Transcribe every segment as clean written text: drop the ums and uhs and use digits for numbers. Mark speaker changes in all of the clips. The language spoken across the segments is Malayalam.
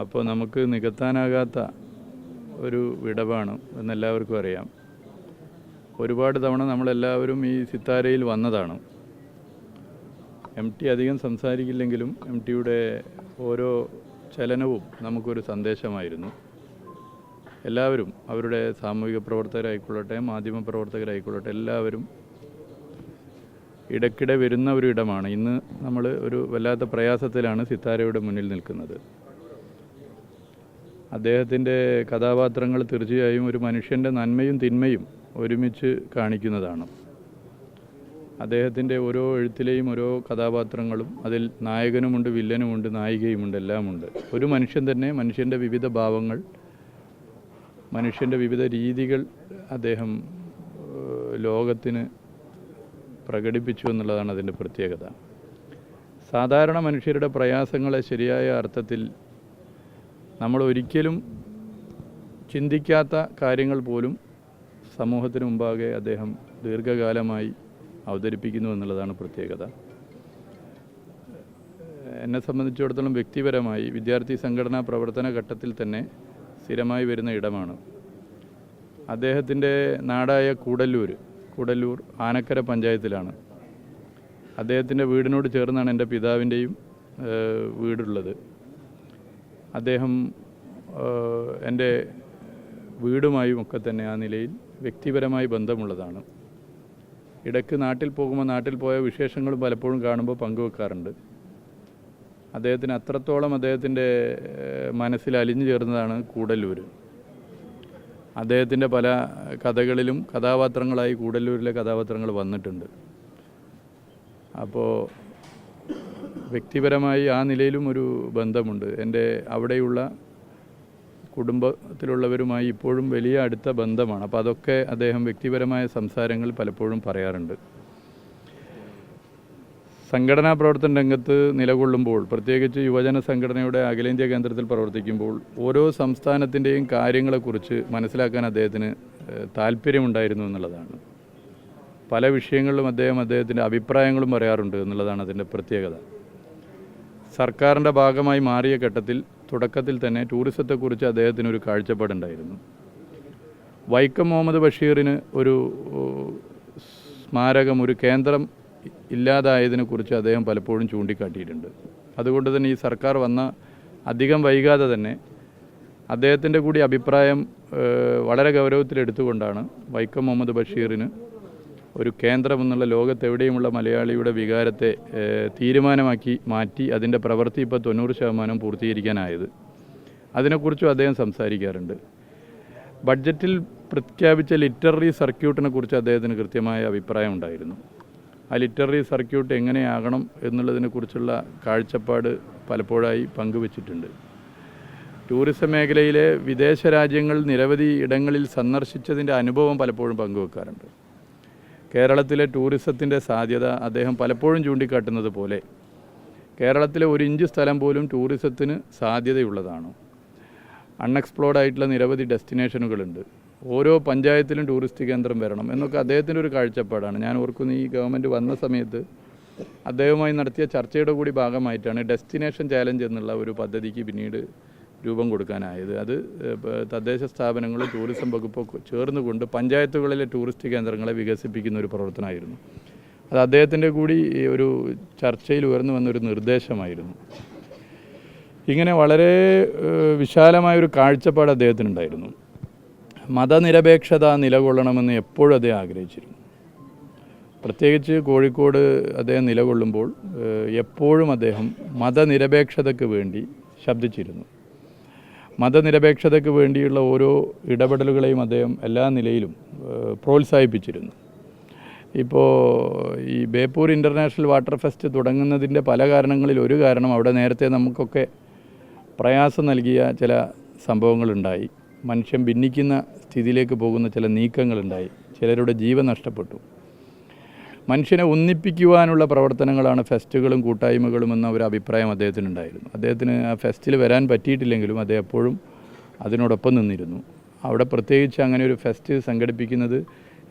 Speaker 1: അപ്പോൾ നമുക്ക് നികത്താനാകാത്ത ഒരു വിടവാണ് എന്നെല്ലാവർക്കും അറിയാം. ഒരുപാട് തവണ നമ്മളെല്ലാവരും ഈ സിത്താരയിൽ വന്നതാണ്. MT അധികം സംസാരിക്കില്ലെങ്കിലും MTയുടെ ഓരോ ചലനവും നമുക്കൊരു സന്ദേശമായിരുന്നു. എല്ലാവരും അവരുടെ സാമൂഹിക പ്രവർത്തകരായിക്കൊള്ളട്ടെ, മാധ്യമ പ്രവർത്തകരായിക്കൊള്ളട്ടെ, എല്ലാവരും ഇടയ്ക്കിടെ വരുന്ന ഒരു ഇടമാണ്. ഇന്ന് നമ്മൾ ഒരു വല്ലാത്ത പ്രയാസത്തിലാണ് സിത്താരയുടെ മുന്നിൽ നിൽക്കുന്നത്. അദ്ദേഹത്തിൻ്റെ കഥാപാത്രങ്ങൾ തീർച്ചയായും ഒരു മനുഷ്യൻ്റെ നന്മയും തിന്മയും ഒരുമിച്ച് കാണിക്കുന്നതാണ്. അദ്ദേഹത്തിൻ്റെ ഓരോ എഴുത്തിലെയും ഓരോ കഥാപാത്രങ്ങളും അതിൽ നായകനുമുണ്ട്, വില്ലനുമുണ്ട്, നായികയുമുണ്ട്, എല്ലാമുണ്ട്. ഒരു മനുഷ്യൻ തന്നെ, മനുഷ്യൻ്റെ വിവിധ ഭാവങ്ങൾ, മനുഷ്യൻ്റെ വിവിധ രീതികൾ അദ്ദേഹം ലോകത്തിന് പ്രകടിപ്പിച്ചു എന്നുള്ളതാണ് അതിൻ്റെ പ്രത്യേകത. സാധാരണ മനുഷ്യരുടെ പ്രയാസങ്ങളെ ശരിയായ അർത്ഥത്തിൽ നമ്മൾ ഒരിക്കലും ചിന്തിക്കാത്ത കാര്യങ്ങൾ പോലും സമൂഹത്തിന് മുമ്പാകെ അദ്ദേഹം ദീർഘകാലമായി അവതരിപ്പിക്കുന്നു എന്നുള്ളതാണ് പ്രത്യേകത. എന്നെ സംബന്ധിച്ചിടത്തോളം വ്യക്തിപരമായി വിദ്യാർത്ഥി സംഘടനാ പ്രവർത്തന ഘട്ടത്തിൽ തന്നെ സ്ഥിരമായി വരുന്ന ഇടമാണ്. അദ്ദേഹത്തിൻ്റെ നാടായ കൂടല്ലൂർ ആനക്കര പഞ്ചായത്തിലാണ്. അദ്ദേഹത്തിൻ്റെ വീടിനോട് ചേർന്നാണ് എൻ്റെ പിതാവിൻ്റെയും വീടുള്ളത്. അദ്ദേഹം എൻ്റെ വീടുമായും ഒക്കെ തന്നെ ആ നിലയിൽ വ്യക്തിപരമായി ബന്ധമുള്ളതാണ്. ഇടയ്ക്ക് നാട്ടിൽ പോകുമ്പോൾ നാട്ടിൽ പോയ വിശേഷങ്ങളും പലപ്പോഴും കാണുമ്പോൾ പങ്കുവെക്കാറുണ്ട്. അദ്ദേഹത്തിന് അത്രത്തോളം അദ്ദേഹത്തിൻ്റെ മനസ്സിൽ അലിഞ്ഞു ചേർന്നതാണ് കൂടല്ലൂർ. അദ്ദേഹത്തിൻ്റെ പല കഥകളിലും കഥാപാത്രങ്ങളായി കൂടല്ലൂരിലെ കഥാപാത്രങ്ങൾ വന്നിട്ടുണ്ട്. അപ്പോൾ വ്യക്തിപരമായി ആ നിലയിലും ഒരു ബന്ധമുണ്ട്. എൻ്റെ അവിടെയുള്ള കുടുംബത്തിലുള്ളവരുമായി ഇപ്പോഴും വലിയ അടുത്ത ബന്ധമാണ്. അപ്പോൾ അതൊക്കെ അദ്ദേഹം വ്യക്തിപരമായ സംസാരങ്ങൾ പലപ്പോഴും പറയാറുണ്ട്. സംഘടനാ പ്രവർത്തന രംഗത്ത് നിലകൊള്ളുമ്പോൾ, പ്രത്യേകിച്ച് യുവജന സംഘടനയുടെ അഖിലേന്ത്യാ കേന്ദ്രത്തിൽ പ്രവർത്തിക്കുമ്പോൾ, ഓരോ സംസ്ഥാനത്തിൻ്റെയും കാര്യങ്ങളെക്കുറിച്ച് മനസ്സിലാക്കാൻ അദ്ദേഹത്തിന് താല്പര്യമുണ്ടായിരുന്നു എന്നുള്ളതാണ്. പല വിഷയങ്ങളിലും അദ്ദേഹത്തിൻ്റെ അഭിപ്രായങ്ങളും പറയാറുണ്ട് എന്നുള്ളതാണ് അതിൻ്റെ പ്രത്യേകത. സർക്കാരിൻ്റെ ഭാഗമായി മാറിയ ഘട്ടത്തിൽ തുടക്കത്തിൽ തന്നെ ടൂറിസത്തെക്കുറിച്ച് അദ്ദേഹത്തിനൊരു കാഴ്ചപ്പാടുണ്ടായിരുന്നു. വൈക്കം മുഹമ്മദ് ബഷീറിന് ഒരു സ്മാരകം, ഒരു കേന്ദ്രം ഇല്ലാതായതിനെക്കുറിച്ച് അദ്ദേഹം പലപ്പോഴും ചൂണ്ടിക്കാട്ടിയിട്ടുണ്ട്. അതുകൊണ്ട് തന്നെ ഈ സർക്കാർ വന്ന അധികം വൈകാതെ തന്നെ അദ്ദേഹത്തിൻ്റെ കൂടി അഭിപ്രായം വളരെ ഗൗരവത്തിലെടുത്തുകൊണ്ടാണ് വൈക്കം മുഹമ്മദ് ബഷീറിന് ഒരു കേന്ദ്രം എന്നുള്ള ലോകത്തെവിടെയുമുള്ള മലയാളിയുടെ വികാരത്തെ തീരുമാനമാക്കി മാറ്റി അതിൻ്റെ പ്രവൃത്തി ഇപ്പോൾ 90% പൂർത്തീകരിക്കാനായത്. അതിനെക്കുറിച്ചും അദ്ദേഹം സംസാരിക്കാറുണ്ട്. ബഡ്ജറ്റിൽ പ്രഖ്യാപിച്ച ലിറ്റററി സർക്യൂട്ടിനെ കുറിച്ച് അദ്ദേഹത്തിന് കൃത്യമായ അഭിപ്രായം ഉണ്ടായിരുന്നു. ആ ലിറ്റററി സർക്യൂട്ട് എങ്ങനെയാകണം എന്നുള്ളതിനെക്കുറിച്ചുള്ള കാഴ്ചപ്പാട് പലപ്പോഴായി പങ്കുവച്ചിട്ടുണ്ട്. ടൂറിസം മേഖലയിലെ വിദേശ രാജ്യങ്ങൾ നിരവധി ഇടങ്ങളിൽ സന്ദർശിച്ചതിൻ്റെ അനുഭവം പലപ്പോഴും പങ്കുവെക്കാറുണ്ട്. കേരളത്തിലെ ടൂറിസത്തിൻ്റെ സാധ്യത അദ്ദേഹം പലപ്പോഴും ചൂണ്ടിക്കാട്ടുന്നത് പോലെ കേരളത്തിലെ 1 ഇഞ്ച് സ്ഥലം പോലും ടൂറിസത്തിന് സാധ്യതയുള്ളതാണ്. അൺഎക്സ്പ്ലോർഡ് ആയിട്ടുള്ള നിരവധി ഡെസ്റ്റിനേഷനുകളുണ്ട്. ഓരോ പഞ്ചായത്തിലും ടൂറിസ്റ്റ് കേന്ദ്രം വരണം എന്നൊക്കെ അദ്ദേഹത്തിൻ്റെ ഒരു കാഴ്ചപ്പാടാണ്. ഞാൻ ഓർക്കുന്നു, ഈ ഗവൺമെൻറ് വന്ന സമയത്ത് അദ്ദേഹവുമായി നടത്തിയ ചർച്ചയുടെ കൂടി ഭാഗമായിട്ടാണ് ഡെസ്റ്റിനേഷൻ ചാലഞ്ച് എന്നുള്ള ഒരു പദ്ധതിക്ക് പിന്നീട് രൂപം കൊടുക്കാനായത്. അത് തദ്ദേശ സ്ഥാപനങ്ങളും ടൂറിസം വകുപ്പൊക്കെ ചേർന്നുകൊണ്ട് പഞ്ചായത്തുകളിലെ ടൂറിസ്റ്റ് കേന്ദ്രങ്ങളെ വികസിപ്പിക്കുന്ന ഒരു പ്രവർത്തനമായിരുന്നു. അത് അദ്ദേഹത്തിൻ്റെ കൂടി ഒരു ചർച്ചയിൽ ഉയർന്നു വന്നൊരു നിർദ്ദേശമായിരുന്നു. ഇങ്ങനെ വളരെ വിശാലമായൊരു കാഴ്ചപ്പാട് അദ്ദേഹത്തിനുണ്ടായിരുന്നു. മതനിരപേക്ഷത നിലകൊള്ളണമെന്ന് എപ്പോഴും അദ്ദേഹം ആഗ്രഹിച്ചിരുന്നു. പ്രത്യേകിച്ച് കോഴിക്കോട് അദ്ദേഹം നിലകൊള്ളുമ്പോൾ എപ്പോഴും അദ്ദേഹം മതനിരപേക്ഷതയ്ക്ക് വേണ്ടി ശബ്ദിച്ചിരുന്നു. മതനിരപേക്ഷതയ്ക്ക് വേണ്ടിയുള്ള ഓരോ ഇടപെടലുകളെയും അദ്ദേഹം എല്ലാ നിലയിലും പ്രോത്സാഹിപ്പിച്ചിരുന്നു. ഇപ്പോൾ ഈ ബേപ്പൂർ ഇൻ്റർനാഷണൽ വാട്ടർ ഫെസ്റ്റ് തുടങ്ങുന്നതിൻ്റെ പല കാരണങ്ങളിൽ ഒരു കാരണം അവിടെ നേരത്തെ നമുക്കൊക്കെ പ്രയാസം നൽകിയ ചില സംഭവങ്ങളുണ്ടായി. മനുഷ്യൻ ഭിന്നിക്കുന്ന സ്ഥിതിയിലേക്ക് പോകുന്ന ചില നീക്കങ്ങളുണ്ടായി. ചിലരുടെ ജീവൻ നഷ്ടപ്പെട്ടു. മനുഷ്യനെ ഒന്നിപ്പിക്കുവാനുള്ള പ്രവർത്തനങ്ങളാണ് ഫെസ്റ്റുകളും കൂട്ടായ്മകളും എന്ന ഒരു അഭിപ്രായം അദ്ദേഹത്തിനുണ്ടായിരുന്നു. അദ്ദേഹത്തിന് ആ ഫെസ്റ്റിൽ വരാൻ പറ്റിയിട്ടില്ലെങ്കിലും അദ്ദേഹം എപ്പോഴും അതിനോടൊപ്പം നിന്നിരുന്നു. അവിടെ പ്രത്യേകിച്ച് അങ്ങനെ ഒരു ഫെസ്റ്റ് സംഘടിപ്പിക്കുന്നത്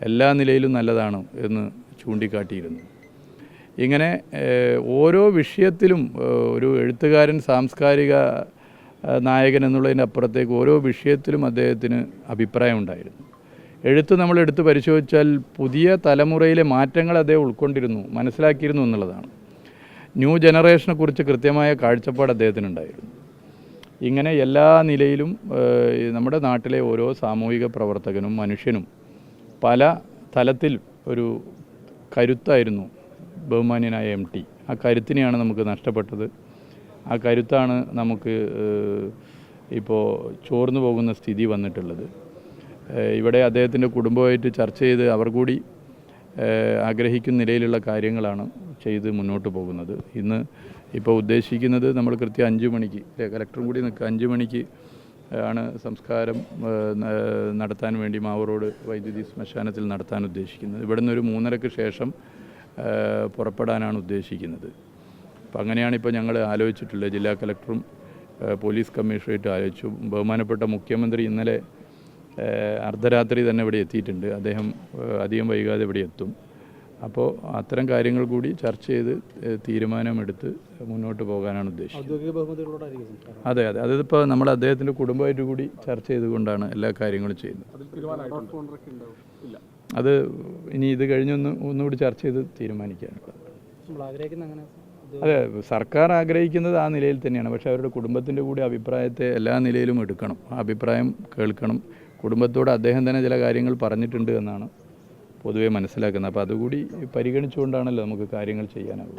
Speaker 1: എല്ലാ നിലയിലും നല്ലതാണ് എന്ന് ചൂണ്ടിക്കാട്ടിയിരുന്നു. ഇങ്ങനെ ഓരോ വിഷയത്തിലും ഒരു എഴുത്തുകാരൻ സാംസ്കാരിക നായകൻ എന്നുള്ളതിൻ്റെ അപ്പുറത്തേക്ക് ഓരോ വിഷയത്തിലും അദ്ദേഹത്തിന് അഭിപ്രായമുണ്ടായിരുന്നു. എഴുത്ത് നമ്മൾ എടുത്ത് പരിശോധിച്ചാൽ പുതിയ തലമുറയിലെ മാറ്റങ്ങൾ അദ്ദേഹം ഉൾക്കൊണ്ടിരുന്നു, മനസ്സിലാക്കിയിരുന്നു എന്നുള്ളതാണ്. ന്യൂ ജനറേഷനെക്കുറിച്ച് കൃത്യമായ കാഴ്ചപ്പാട് അദ്ദേഹത്തിനുണ്ടായിരുന്നു. ഇങ്ങനെ എല്ലാ നിലയിലും നമ്മുടെ നാട്ടിലെ ഓരോ സാമൂഹിക പ്രവർത്തകനും മനുഷ്യനും പല തലത്തിൽ ഒരു കരുത്തായിരുന്നു ബഹുമാന്യനായ MT. ആ കരുത്തിനെയാണ് നമുക്ക് നഷ്ടപ്പെട്ടത്. ആ കരുത്താണ് നമുക്ക് ഇപ്പോൾ ചോർന്നു പോകുന്ന സ്ഥിതി വന്നിട്ടുള്ളത്. ഇവിടെ അദ്ദേഹത്തിൻ്റെ കുടുംബമായിട്ട് ചർച്ച ചെയ്ത് അവർ കൂടി ആഗ്രഹിക്കുന്ന നിലയിലുള്ള കാര്യങ്ങളാണ് ചെയ്ത് മുന്നോട്ട് പോകുന്നത്. ഇന്ന് ഇപ്പോൾ ഉദ്ദേശിക്കുന്നത് നമ്മൾ കൃത്യം 5 മണിക്ക് കലക്ടറും കൂടി നിൽക്കുക 5 മണിക്ക് ആണ് സംസ്കാരം നടത്താൻ വേണ്ടി മാവൂർ റോഡ് വൈദ്യുതി ശ്മശാനത്തിൽ നടത്താൻ ഉദ്ദേശിക്കുന്നത്. ഇവിടെ നിന്നൊരു 3:30-ക്ക് ശേഷം പുറപ്പെടാനാണ് ഉദ്ദേശിക്കുന്നത്. അപ്പം അങ്ങനെയാണ് ഇപ്പോൾ ഞങ്ങൾ ആലോചിച്ചിട്ടുള്ളത്. ജില്ലാ കലക്ടറും പോലീസ് കമ്മീഷണറേറ്റും ആലോചിച്ചു. ബഹുമാനപ്പെട്ട മുഖ്യമന്ത്രി ഇന്നലെ അർദ്ധരാത്രി തന്നെ ഇവിടെ എത്തിയിട്ടുണ്ട്. അദ്ദേഹം അധികം വൈകാതെ ഇവിടെ എത്തും. അപ്പോൾ അത്തരം കാര്യങ്ങൾ കൂടി ചർച്ച ചെയ്ത് തീരുമാനമെടുത്ത് മുന്നോട്ട് പോകാനാണ് ഉദ്ദേശിക്കുന്നത്. അതെ, അതിപ്പോൾ നമ്മൾ അദ്ദേഹത്തിൻ്റെ കുടുംബമായിട്ട് കൂടി ചർച്ച ചെയ്തുകൊണ്ടാണ് എല്ലാ കാര്യങ്ങളും ചെയ്യുന്നത്. അത് ഇനി ഇത് ഒന്നുകൂടി ചർച്ച ചെയ്ത് തീരുമാനിക്കാനുള്ളത്. അതെ, സർക്കാർ ആഗ്രഹിക്കുന്നത് ആ നിലയിൽ തന്നെയാണ്. പക്ഷേ അവരുടെ കുടുംബത്തിൻ്റെ കൂടി അഭിപ്രായത്തെ എല്ലാ നിലയിലും എടുക്കണം, ആ അഭിപ്രായം കേൾക്കണം. കുടുംബത്തോട് അദ്ദേഹം തന്നെ ചില കാര്യങ്ങൾ പറഞ്ഞിട്ടുണ്ട് എന്നാണ് പൊതുവെ മനസ്സിലാക്കുന്നത്. അപ്പോൾ അതുകൂടി പരിഗണിച്ചുകൊണ്ടാണല്ലോ നമുക്ക് കാര്യങ്ങൾ ചെയ്യാനാകും.